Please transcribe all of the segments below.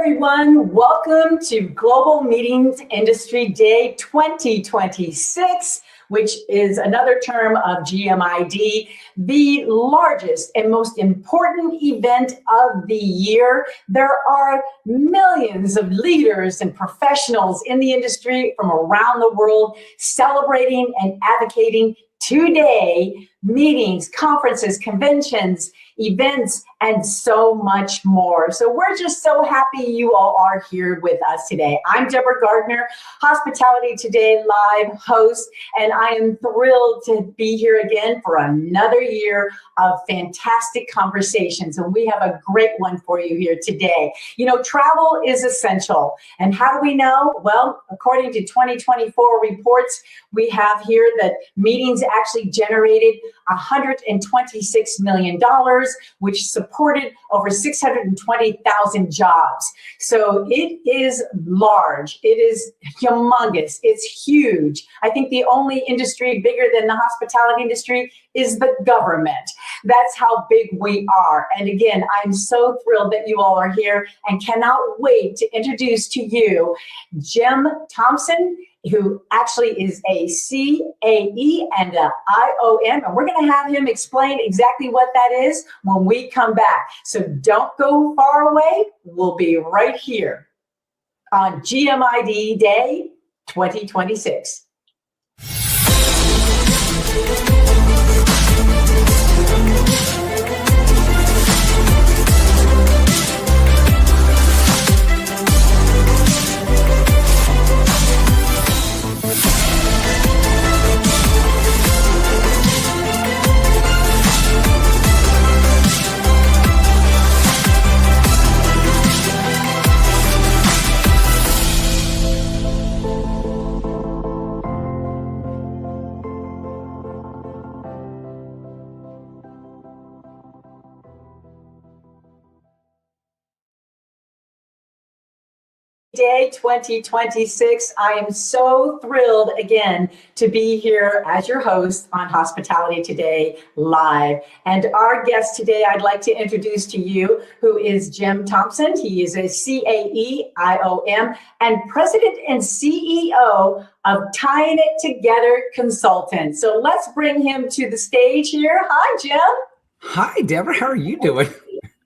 everyone. Welcome to Global Meetings Industry Day 2026, which is another term of GMID, the largest and most important event of the year. There are millions of leaders and professionals in the industry from around the world celebrating and advocating today, meetings, conferences, conventions, events, and so much more. So we're just so happy you all are here with us today. I'm Deborah Gardner, Hospitality Today Live host, and I am thrilled to be here again for another year of fantastic conversations. And we have a great one for you here today. You know, travel is essential. And how do we know? Well, according to 2024 reports, we have here that meetings actually generated $126 million, which supported over 620,000 jobs. So it is large. It is humongous. It's huge. I think the only industry bigger than the hospitality industry is the government. That's how big we are. And again, I'm so thrilled that you all are here and cannot wait to introduce to you Jim Thompson, who actually is a CAE and an IOM, and we're going to have him explain exactly what that is when we come back. So don't go far away. We'll be right here on GMID Day 2026. Day 2026. I am so thrilled again to be here as your host on Hospitality Today Live. And our guest today, I'd like to introduce to you, who is Jim Thompson. He is a CAE, IOM, and President and CEO of Tying It Together Consultants. So let's bring him to the stage here. Hi, Jim. Hi, Deborah. How are you doing?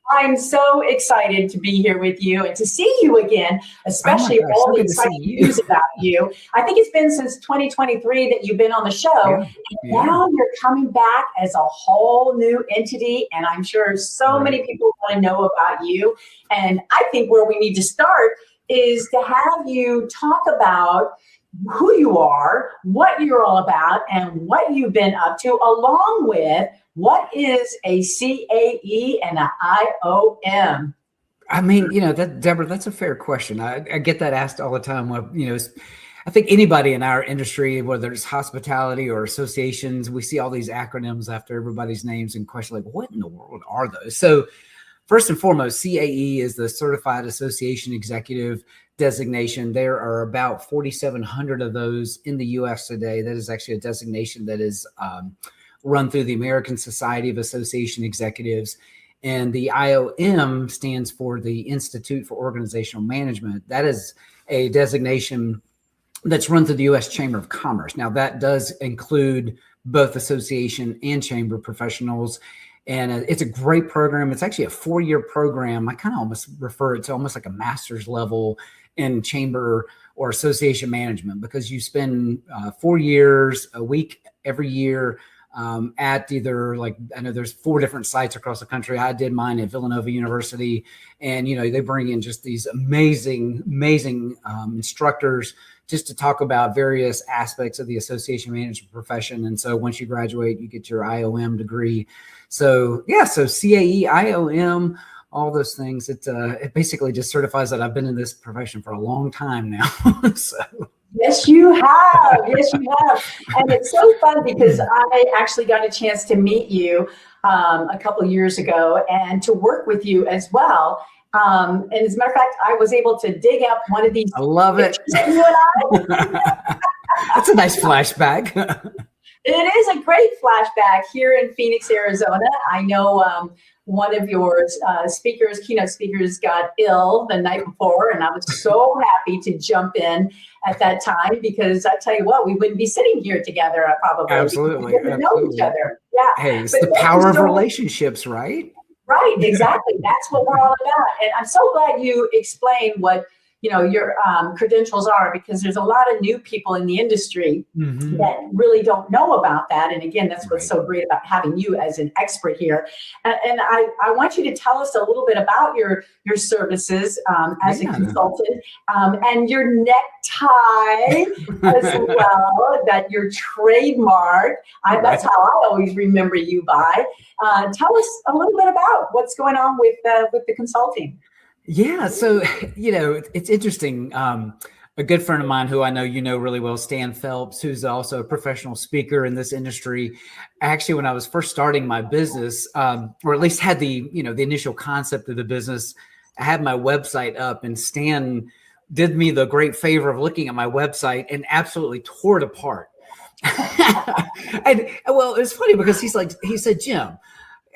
I'm so excited to be here with you and to see you again, especially all the exciting news about you. I think it's been since 2023 that you've been on the show, and now you're coming back as a whole new entity, and I'm sure so many people want to know about you. And I think where we need to start is to have you talk about who you are, what you're all about, and what you've been up to, along with what is a CAE and an IOM? I mean, you know, Deborah, that's a fair question. I get that asked all the time. You know, I think anybody in our industry, whether it's hospitality or associations, we see all these acronyms after everybody's names and question like, what in the world are those? So first and foremost, CAE is the Certified Association Executive designation. There are about 4,700 of those in the U.S. today. That is actually a designation that is run through the American Society of Association Executives. And the IOM stands for the Institute for Organizational Management. That is a designation that's run through the U.S. Chamber of Commerce. Now, that does include both association and chamber professionals. And it's a great program. It's actually a 4-year program. I kind of almost refer it to almost like a master's level in chamber or association management, because you spend 4 years, a week every year at either, like, I know there's 4 different sites across the country. I did mine at Villanova University, and, you know, they bring in just these amazing instructors just to talk about various aspects of the association management profession. And so once you graduate, you get your IOM degree. So yeah, so CAE, IOM, all those things. It basically just certifies that I've been in this profession for a long time now. So. Yes, you have. Yes, you have. And it's so fun because I actually got a chance to meet you a couple of years ago and to work with you as well. And as a matter of fact, I was able to dig up one of these. I love it. You and I. That's a nice flashback. It is a great flashback here in Phoenix, Arizona. I know one of your keynote speakers got ill the night before, and I was so happy to jump in at that time, because I tell you what, we wouldn't be sitting here together probably. Absolutely. We didn't know each other. Yeah. Hey, it's But the thank you power of so much. relationships, right? Right, exactly. That's what we're all about. And I'm so glad you explained what, your credentials are, because there's a lot of new people in the industry that really don't know about that. And again, that's what's so great about having you as an expert here. And I want you to tell us a little bit about your services as a consultant, and your necktie as well, that your trademark. That's how I always remember you by. Tell us a little bit about what's going on with the consulting. Yeah. So, it's interesting. A good friend of mine who I know you know really well, Stan Phelps, who's also a professional speaker in this industry. Actually, when I was first starting my business, or at least had the initial concept of the business, I had my website up, and Stan did me the great favor of looking at my website and absolutely tore it apart. And well, it's funny because he said, Jim,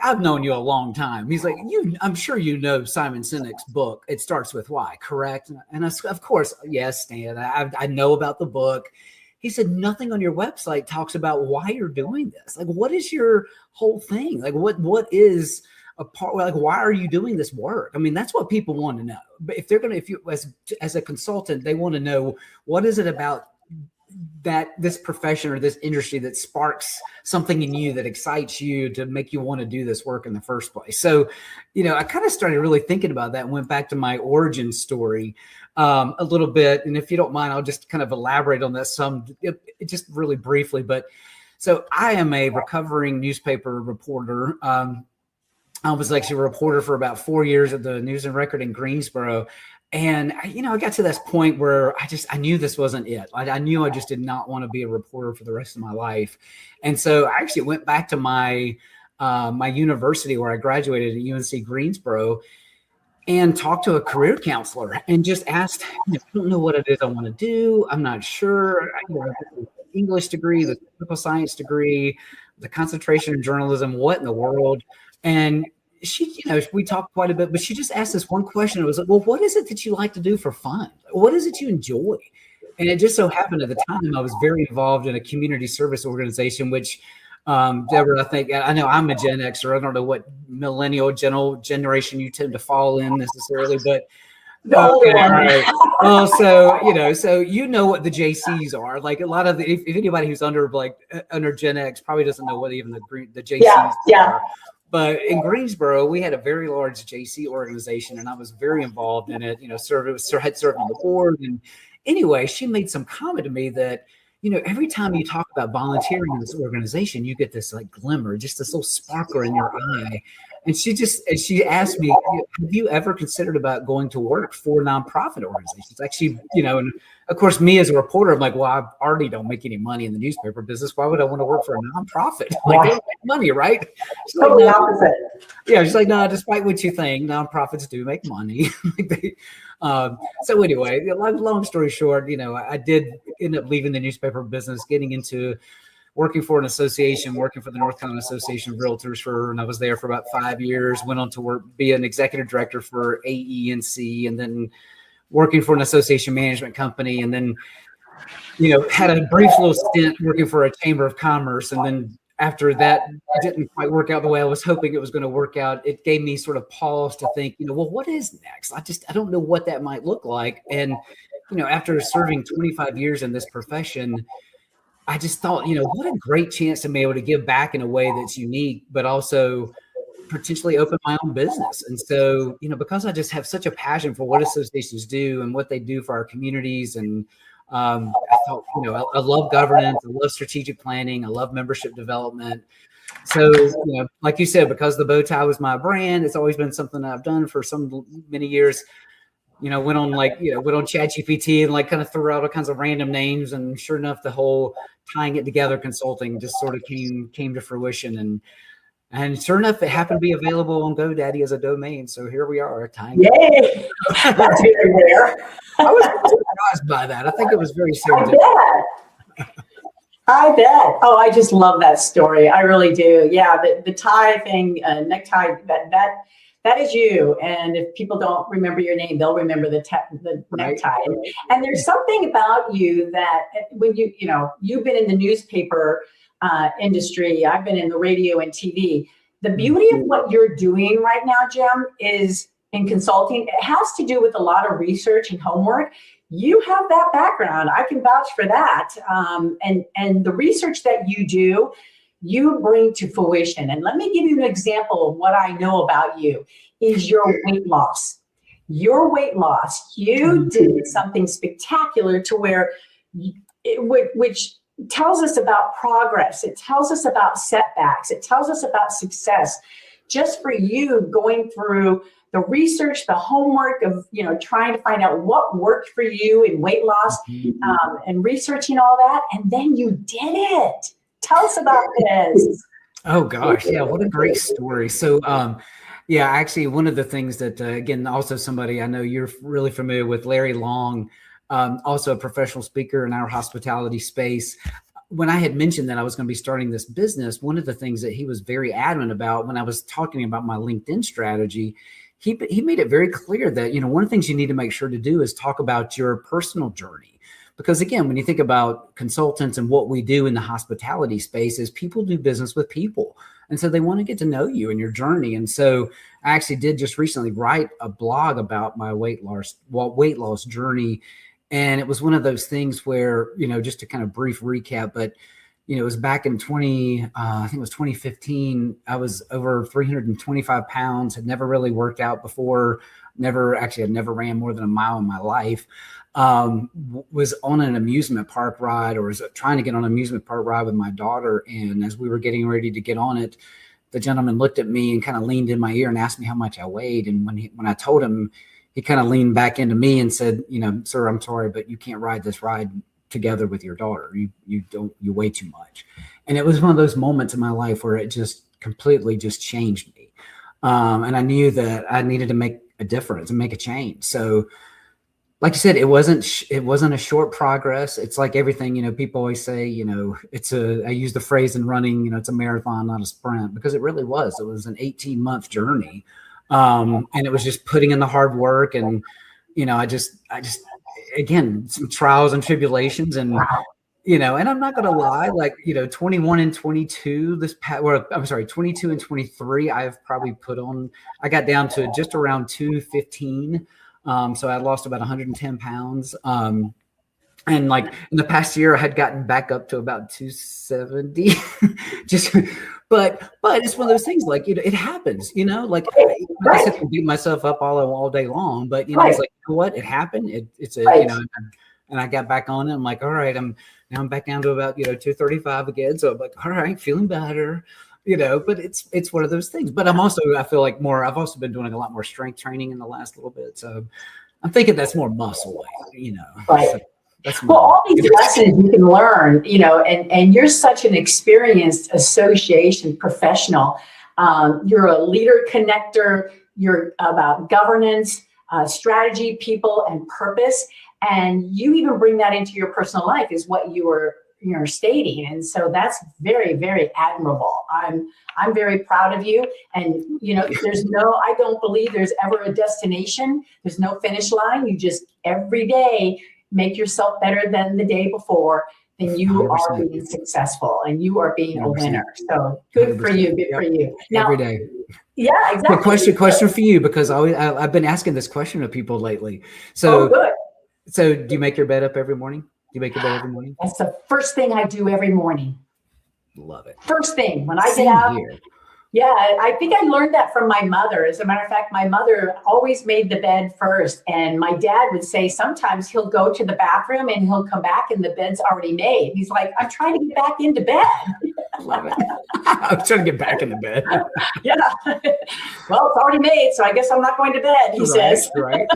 I've known you a long time. He's like, I'm sure you know Simon Sinek's book, It Starts With Why, correct? And of course, yes, Stan, I know about the book. He said, nothing on your website talks about why you're doing this. Like, what is your whole thing? Like, what is a part, like, why are you doing this work? I mean, that's what people want to know. But if you, as a consultant, they want to know, what is it about this profession or this industry that sparks something in you that excites you to make you want to do this work in the first place. So, I kind of started really thinking about that and went back to my origin story a little bit. And if you don't mind, I'll just kind of elaborate on that just really briefly. But so I am a recovering newspaper reporter. I was actually a reporter for about 4 years at the News and Record in Greensboro. And, I got to this point where I knew this wasn't it. I knew I just did not want to be a reporter for the rest of my life. And so I actually went back to my university where I graduated at UNC Greensboro and talked to a career counselor and just asked, I don't know what it is I want to do. I'm not sure. English degree, the political science degree, the concentration in journalism, what in the world? And she, we talked quite a bit, but she just asked this one question. It was like, well, what is it that you like to do for fun? What is it you enjoy? And it just so happened at the time I was very involved in a community service organization, which, Deborah, I know I'm a Gen Xer. I don't know what millennial generation you tend to fall in necessarily, but right. Well, so what the JCs are. Like a lot of if anybody who's under Gen X probably doesn't know what even the JCs are. But in Greensboro, we had a very large JC organization, and I was very involved in it. Had served on the board. And anyway, she made some comment to me that, every time you talk about volunteering in this organization, you get this like glimmer, just this little sparkle in your eye. And she asked me, have you ever considered about going to work for nonprofit organizations? Actually, and of course, me as a reporter, I'm like, well, I already don't make any money in the newspaper business. Why would I want to work for a nonprofit? Like, they don't make money, right? Totally opposite. Yeah, she's like, no, despite what you think, nonprofits do make money. So anyway, long story short, I did end up leaving the newspaper business, getting into working for an association, working for the North Carolina Association of Realtors and I was there for about 5 years, went on to be an executive director for AENC, and then working for an association management company. And then, had a brief little stint working for a chamber of commerce. And then after that didn't quite work out the way I was hoping it was going to work out, it gave me sort of pause to think, well, what is next? I don't know what that might look like. And, after serving 25 years in this profession, I just thought, what a great chance to be able to give back in a way that's unique, but also potentially open my own business. And so, because I just have such a passion for what associations do and what they do for our communities. And I thought, I love governance, I love strategic planning, I love membership development. So, like you said, because the bow tie was my brand, it's always been something I've done for many years. Went on ChatGPT and kind of threw out all kinds of random names, and sure enough, the whole tying it together consulting just sort of came to fruition, and sure enough, it happened to be available on GoDaddy as a domain. So here we are tying. Yay! That's very rare. I was surprised by that. I think it was very serendipitous. I bet. Oh, I just love that story. I really do. Yeah, the tie thing, necktie, that is you. And if people don't remember your name, they'll remember the Right. necktie. And there's something about you that when you've been in the newspaper industry, I've been in the radio and TV. The beauty of what you're doing right now, Jim, is in consulting. It has to do with a lot of research and homework. You have that background. I can vouch for that. And the research that you do, you bring to fruition. And let me give you an example of what I know about you is your weight loss. Your weight loss, you did something spectacular to where, which tells us about progress. It tells us about setbacks. It tells us about success. Just for you going through the research, the homework of, trying to find out what worked for you in weight loss, and researching all that. And then you did it. Tell us about this. Oh gosh. Yeah. What a great story. So, yeah, actually one of the things that, again, also somebody I know you're really familiar with, Larry Long, also a professional speaker in our hospitality space. When I had mentioned that I was going to be starting this business, one of the things that he was very adamant about when I was talking about my LinkedIn strategy, he made it very clear that, one of the things you need to make sure to do is talk about your personal journey. Because again, when you think about consultants and what we do in the hospitality space is people do business with people. And so they want to get to know you and your journey. And so I actually did just recently write a blog about my weight loss journey. And it was one of those things where, just to kind of brief recap, but it was back in I think it was 2015. I was over 325 pounds, had never really worked out before, had never ran more than a mile in my life. Was on an amusement park ride, or was trying to get on an amusement park ride with my daughter. And as we were getting ready to get on it, the gentleman looked at me and kind of leaned in my ear and asked me how much I weighed. And when I told him, he kind of leaned back into me and said, sir, I'm sorry, but you can't ride this ride together with your daughter. You weigh too much. And it was one of those moments in my life where it just completely just changed me. And I knew that I needed to make a difference and make a change. So like you said, it wasn't a short progress. It's like everything, people always say, I use the phrase in running, it's a marathon, not a sprint, because it really was. It was an 18-month journey. And it was just putting in the hard work. And, I just, again, some trials and tribulations and, and I'm not going to lie, like, 21 and 22 22 and 23, I've probably I got down to just around 215. So I lost about 110 pounds. And like in the past year, I had gotten back up to about 270. But it's one of those things, like, it happens, like I said, I beat myself up all day long, but it's like, what, it happened. And I got back on it. I'm like, all right, I'm back down to about, 235 again. So I'm like, all right, feeling better. But it's one of those things. But I feel like I've also been doing a lot more strength training in the last little bit. So I'm thinking that's more muscle weight, Right. So all these lessons you can learn, and you're such an experienced association professional. You're a leader connector. You're about governance, strategy, people, and purpose. And you even bring that into your personal life is what you're stating. And so that's very, very admirable. I'm very proud of you. And, I don't believe there's ever a destination. There's no finish line. You just every day make yourself better than the day before. Then you 100%. are being successful and you are being 100%. A winner. So good for you. Good for you. Now, every day. Yeah, exactly. Question for you, because I've been asking this question to people lately. So, good. So do you make your bed up every morning? Do you make your bed every morning? That's the first thing I do every morning. Love it. First thing when I get out. Here. Yeah, I think I learned that from my mother. As a matter of fact, my mother always made the bed first. And my dad would say sometimes he'll go to the bathroom and he'll come back and the bed's already made. He's like, I'm trying to get back into bed. Love it. I'm trying to get back into bed. Yeah. Well, it's already made, so I guess I'm not going to bed, he says. Right.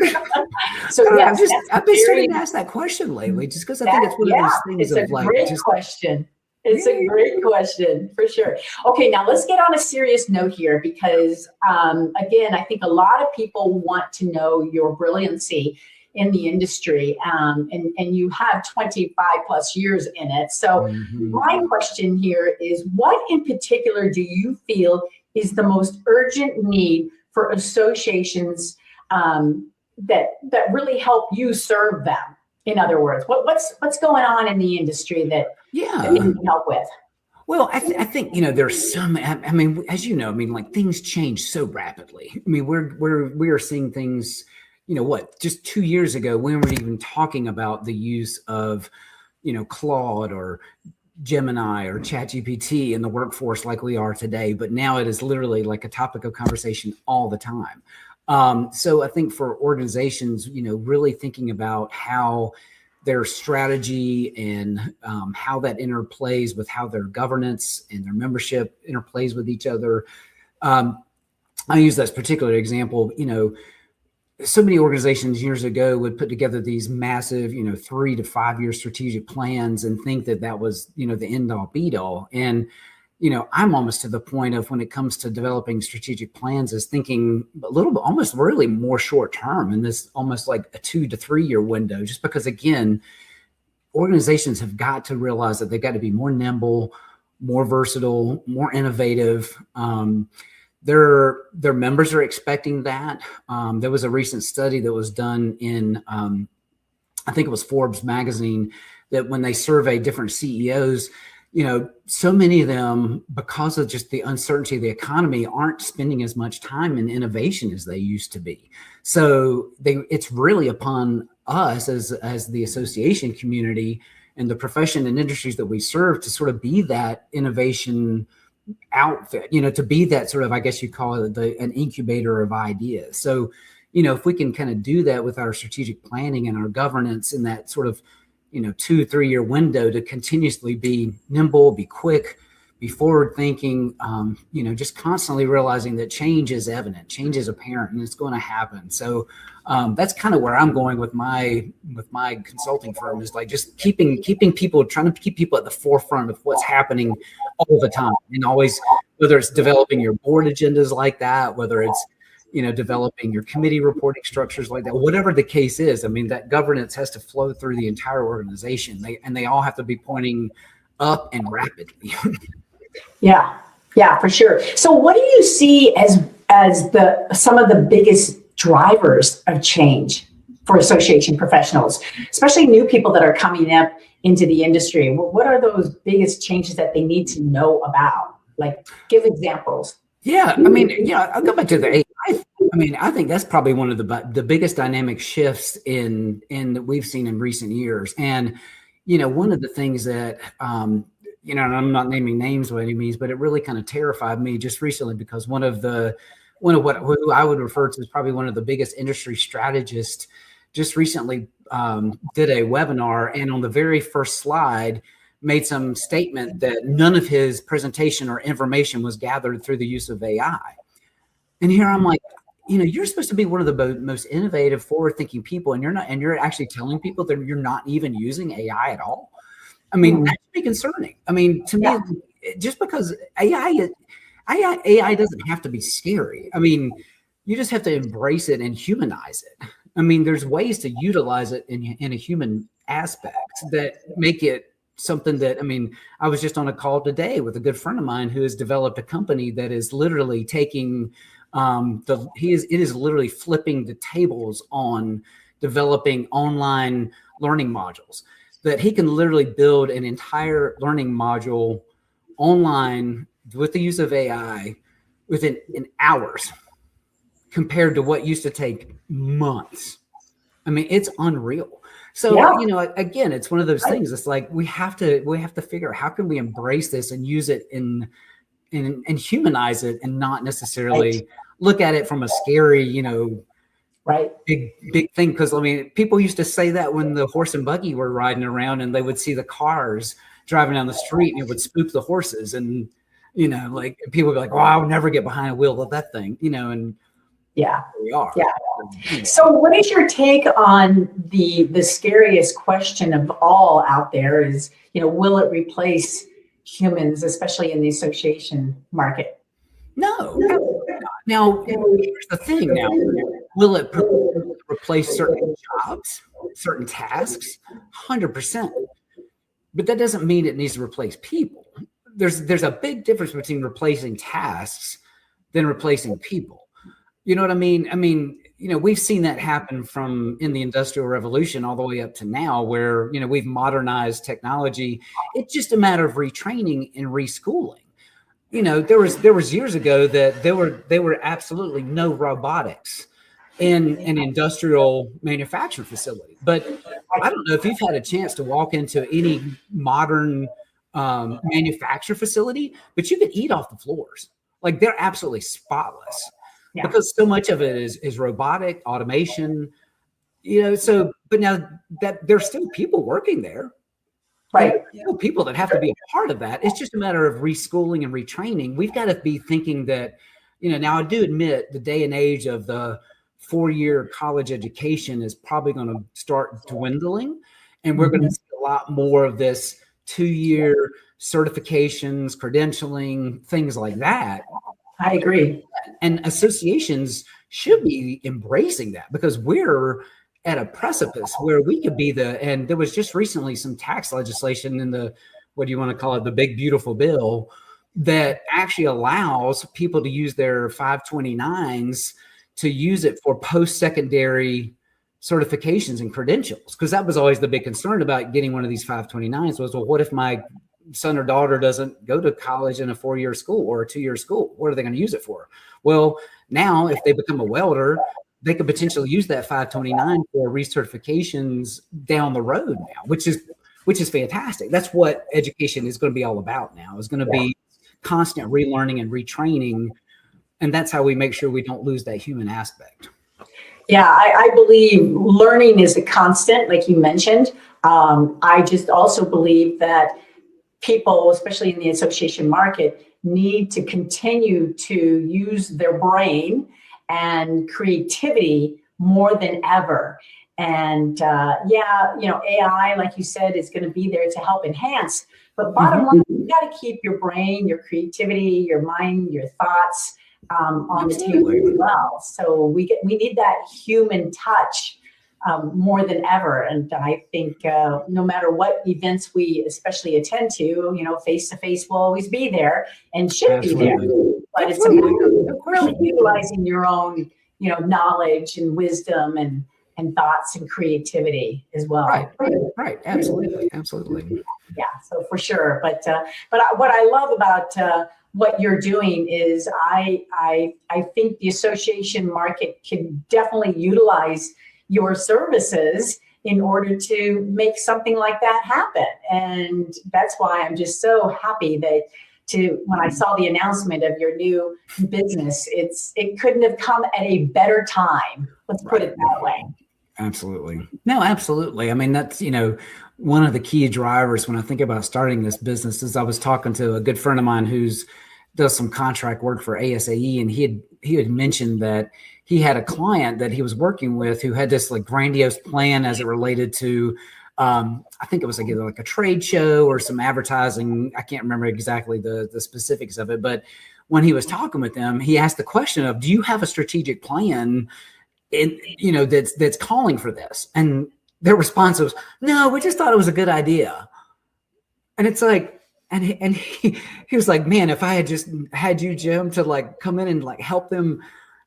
So yeah, I've been starting to ask that question lately, just because I think it's one of those things of like. It's a great question. It's a great question, for sure. Okay, now let's get on a serious note here because, again, I think a lot of people want to know your brilliancy in the industry, and you have 25 plus years in it. So my question here is, what in particular do you feel is the most urgent need for associations that really help you serve them? In other words, what's going on in the industry that you need help with? Well, I think, there's some, I mean, as you know, I mean, like things change so rapidly. I mean, we are seeing things, just 2 years ago, we weren't even talking about the use of, Claude or Gemini or ChatGPT in the workforce like we are today, but now it is literally like a topic of conversation all the time. So I think for organizations, really thinking about how their strategy and how that interplays with how their governance and their membership interplays with each other. I use this particular example, so many organizations years ago would put together these massive, 3 to 5 year strategic plans and think that was, the end all be all. And, I'm almost to the point of when it comes to developing strategic plans is thinking a little bit, almost really more short term in this almost like a 2 to 3 year window, just because again, organizations have got to realize that they've got to be more nimble, more versatile, more innovative. Their members are expecting that. There was a recent study that was done in, I think it was Forbes magazine, that when they surveyed different CEOs, so many of them, because of just the uncertainty of the economy, aren't spending as much time in innovation as they used to be. So it's really upon us as the association community and the profession and industries that we serve to sort of be that innovation outfit, to be that sort of, I guess you call it an incubator of ideas. So, if we can kind of do that with our strategic planning and our governance in that sort of 2 3 year window to continuously be nimble, be quick, be forward thinking, just constantly realizing that change is evident, change is apparent, and it's going to happen. So that's kind of where I'm going with my consulting firm, is like just keeping people, trying to keep people at the forefront of what's happening all the time, and always, whether it's developing your board agendas like that, whether it's developing your committee reporting structures like that, whatever the case is. I mean, that governance has to flow through the entire organization. They all have to be pointing up and rapidly. Yeah, for sure. So what do you see as some of the biggest drivers of change for association professionals, especially new people that are coming up into the industry? What are those biggest changes that they need to know about? Like, give examples. Yeah, I mean, I'll go back to the AI. I mean, I think that's probably one of the biggest dynamic shifts in that we've seen in recent years. And, one of the things that, and I'm not naming names by any means, but it really kind of terrified me just recently, because who I would refer to as probably one of the biggest industry strategists just recently did a webinar, and on the very first slide made some statement that none of his presentation or information was gathered through the use of AI. And here I'm like, you're supposed to be one of the most innovative, forward-thinking people, and you're not, and you're actually telling people that you're not even using AI at all. I mean, that should be concerning. I mean, to me, just because AI doesn't have to be scary. I mean, you just have to embrace it and humanize it. I mean, there's ways to utilize it in a human aspect that make it something that, I mean, I was just on a call today with a good friend of mine who has developed a company that is literally taking it is literally flipping the tables on developing online learning modules, that he can literally build an entire learning module online with the use of AI within hours, compared to what used to take months. I mean, it's unreal. So, again, it's one of those things. It's like, we have to figure out how can we embrace this and use it and humanize it, and not necessarily look at it from a scary, big thing. Because I mean, people used to say that when the horse and buggy were riding around, and they would see the cars driving down the street, and it would spook the horses, and like people would be like, "Oh, I'll never get behind a wheel of that thing," and we are. Yeah. So what is your take on the scariest question of all out there is, will it replace humans, especially in the association market? No, Now, here's the thing. Now, will it replace certain jobs, certain tasks? 100%. But that doesn't mean it needs to replace people. There's a big difference between replacing tasks than replacing people. You know what I mean? I mean, we've seen that happen from in the Industrial Revolution all the way up to now, where, we've modernized technology. It's just a matter of retraining and reschooling. There was years ago that there were absolutely no robotics in an industrial manufacturing facility. But I don't know if you've had a chance to walk into any modern manufacturing facility, but you can eat off the floors. Like, they're absolutely spotless. Yeah. Because so much of it is robotic automation, so, but now that there's still people working there, right? Still people that have to be a part of that. It's just a matter of reschooling and retraining. We've got to be thinking that, now I do admit the day and age of the 4-year college education is probably going to start dwindling, and we're going to see a lot more of this 2-year certifications, credentialing, things like that. I agree. And associations should be embracing that, because we're at a precipice where we could be and there was just recently some tax legislation in the, what do you want to call it, the big beautiful bill, that actually allows people to use their 529s to use it for post-secondary certifications and credentials. Because that was always the big concern about getting one of these 529s was, well, what if my son or daughter doesn't go to college in a 4-year school or a 2-year school? What are they going to use it for? Well, now if they become a welder, they could potentially use that 529 for recertifications down the road now, which is fantastic. That's what education is going to be all about now. It's going to be constant relearning and retraining. And that's how we make sure we don't lose that human aspect. Yeah, I believe learning is a constant, like you mentioned. I just also believe that people, especially in the association market, need to continue to use their brain and creativity more than ever. And AI, like you said, is going to be there to help enhance. But bottom line, you got to keep your brain, your creativity, your mind, your thoughts on the table as well. So we need that human touch more than ever. And I think no matter what events we especially attend to, face-to-face will always be there and should be there. But it's a matter of really utilizing your own, knowledge and wisdom and thoughts and creativity as well. Right. Absolutely. Yeah, so for sure. But what I love about what you're doing is I think the association market can definitely utilize your services in order to make something like that happen. And that's why I'm just so happy when I saw the announcement of your new business, it couldn't have come at a better time. Let's put it that way. Absolutely. No, absolutely. I mean, that's, one of the key drivers when I think about starting this business is I was talking to a good friend of mine does some contract work for ASAE, and he had mentioned that he had a client that he was working with who had this like grandiose plan as it related to, I think it was like a trade show or some advertising. I can't remember exactly the specifics of it, but when he was talking with them, he asked the question of, do you have a strategic plan that's calling for this? And their response was, no, we just thought it was a good idea. And it's like, and he was like, man, if I had just had you, Jim, to like come in and like help them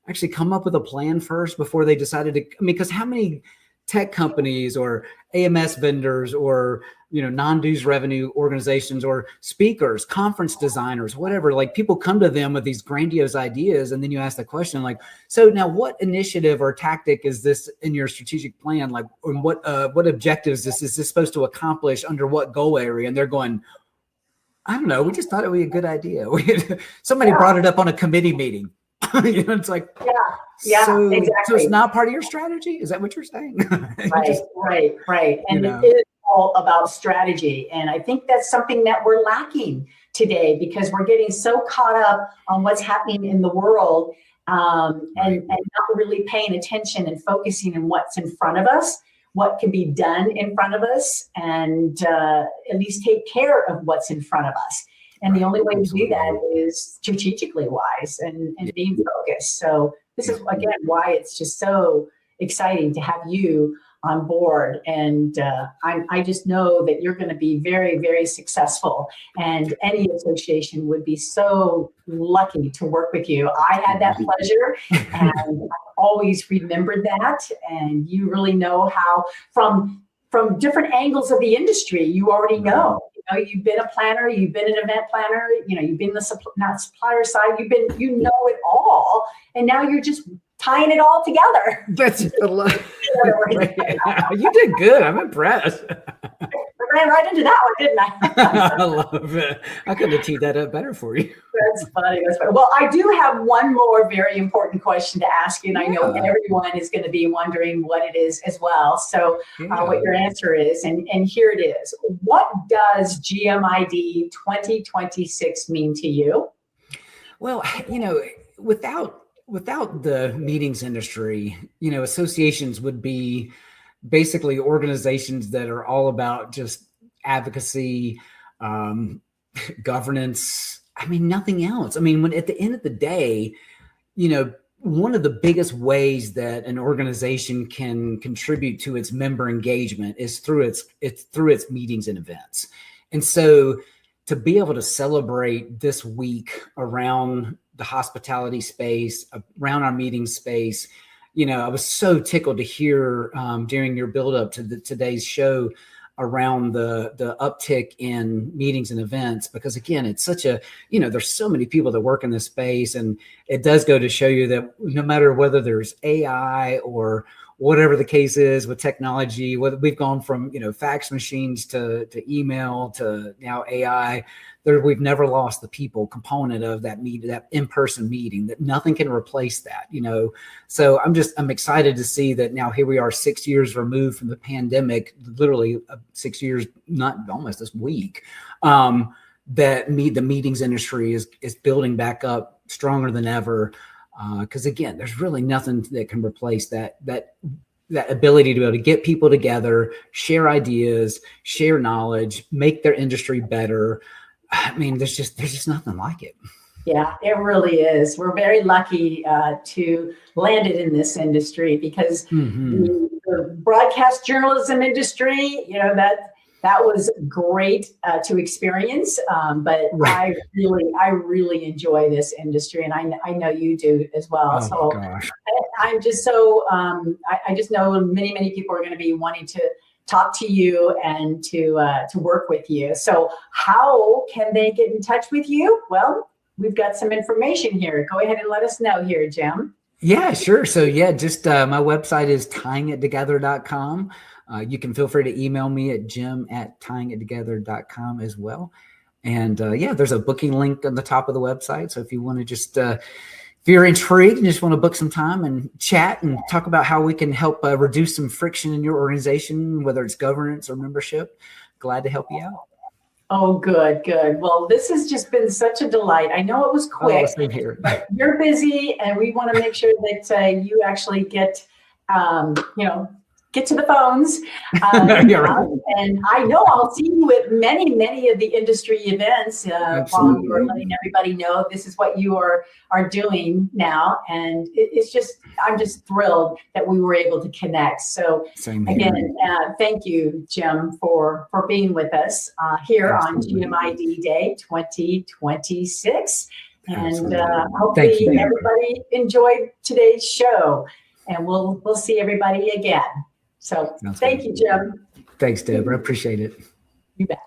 actually come up with a plan first before they decided to, because how many tech companies or AMS vendors or, non-dues revenue organizations or speakers, conference designers, whatever, like people come to them with these grandiose ideas. And then you ask the question, like, so now what initiative or tactic is this in your strategic plan? Like, what objectives is this supposed to accomplish under what goal area? And they're going, I don't know. We just thought it would be a good idea. Somebody brought it up on a committee meeting. It's like, so, exactly. So it's not part of your strategy? Is that what you're saying? Right. And it is all about strategy. And I think that's something that we're lacking today because we're getting so caught up on what's happening in the world and not really paying attention and focusing on what's in front of us, what can be done in front of us, and at least take care of what's in front of us. And the only way to do Absolutely. that is strategically wise and Yeah. being focused. So this is, again, why it's just so exciting to have you on board. And I just know that you're going to be very, very successful. And any association would be so lucky to work with you. I had that pleasure, and I've always remembered that. And you really know how, from different angles of the industry, you already know. You've been a planner, you've been an event planner, you've been the not supplier side, you know it all, and now you're just tying it all together. That's a lot. You did good. I'm impressed. I ran right into that one, didn't I? I love it. I could have teed that up better for you. That's funny. That's funny. Well, I do have one more very important question to ask you, and I know everyone is going to be wondering what it is as well. So what your answer is, and here it is. What does GMID 2026 mean to you? Well, without the meetings industry, associations would be basically organizations that are all about just advocacy, governance. I mean, nothing else. I mean, when at the end of the day, one of the biggest ways that an organization can contribute to its member engagement is through its meetings and events. And so to be able to celebrate this week around the hospitality space, around our meeting space, I was so tickled to hear during your build up to today's show around the uptick in meetings and events, because again, it's such a, there's so many people that work in this space, and it does go to show you that no matter whether there's AI or whatever the case is with technology, whether we've gone from, fax machines to email to now AI, we've never lost the people component of that that in-person meeting, that nothing can replace that, So I'm excited to see that now here we are 6 years removed from the pandemic, literally 6 years, not almost this week, that the meetings industry is building back up stronger than ever. Because again, there's really nothing that can replace that ability to be able to get people together, share ideas, share knowledge, make their industry better. I mean, there's just nothing like it. Yeah, it really is. We're very lucky to land it in this industry, because the broadcast journalism industry, that was great to experience. But I really enjoy this industry, and I know you do as well. Oh, gosh. I'm just so I just know many people are going to be wanting to talk to you and to work with you. So how can they get in touch with you? Well, we've got some information here. Go ahead and let us know here, Jim. Yeah, sure. So just my website is tyingittogether.com. You can feel free to email me at jim@tyingittogether.com as well. And there's a booking link on the top of the website. So if you want to just, if you're intrigued and just want to book some time and chat and talk about how we can help reduce some friction in your organization, whether it's governance or membership, glad to help you out. Oh, good. Well, this has just been such a delight. I know it was quick, same here. But you're busy, and we want to make sure that you actually get to the phones. Right. And I know I'll see you at many of the industry events while you're letting everybody know this is what you are doing now. And I'm just thrilled that we were able to connect. So again, thank you, Jim, for being with us here on GMID Day 2026. And hopefully everybody enjoyed today's show. And we'll see everybody again. So thank you, Jim. Thanks, Deborah. I appreciate it. You bet.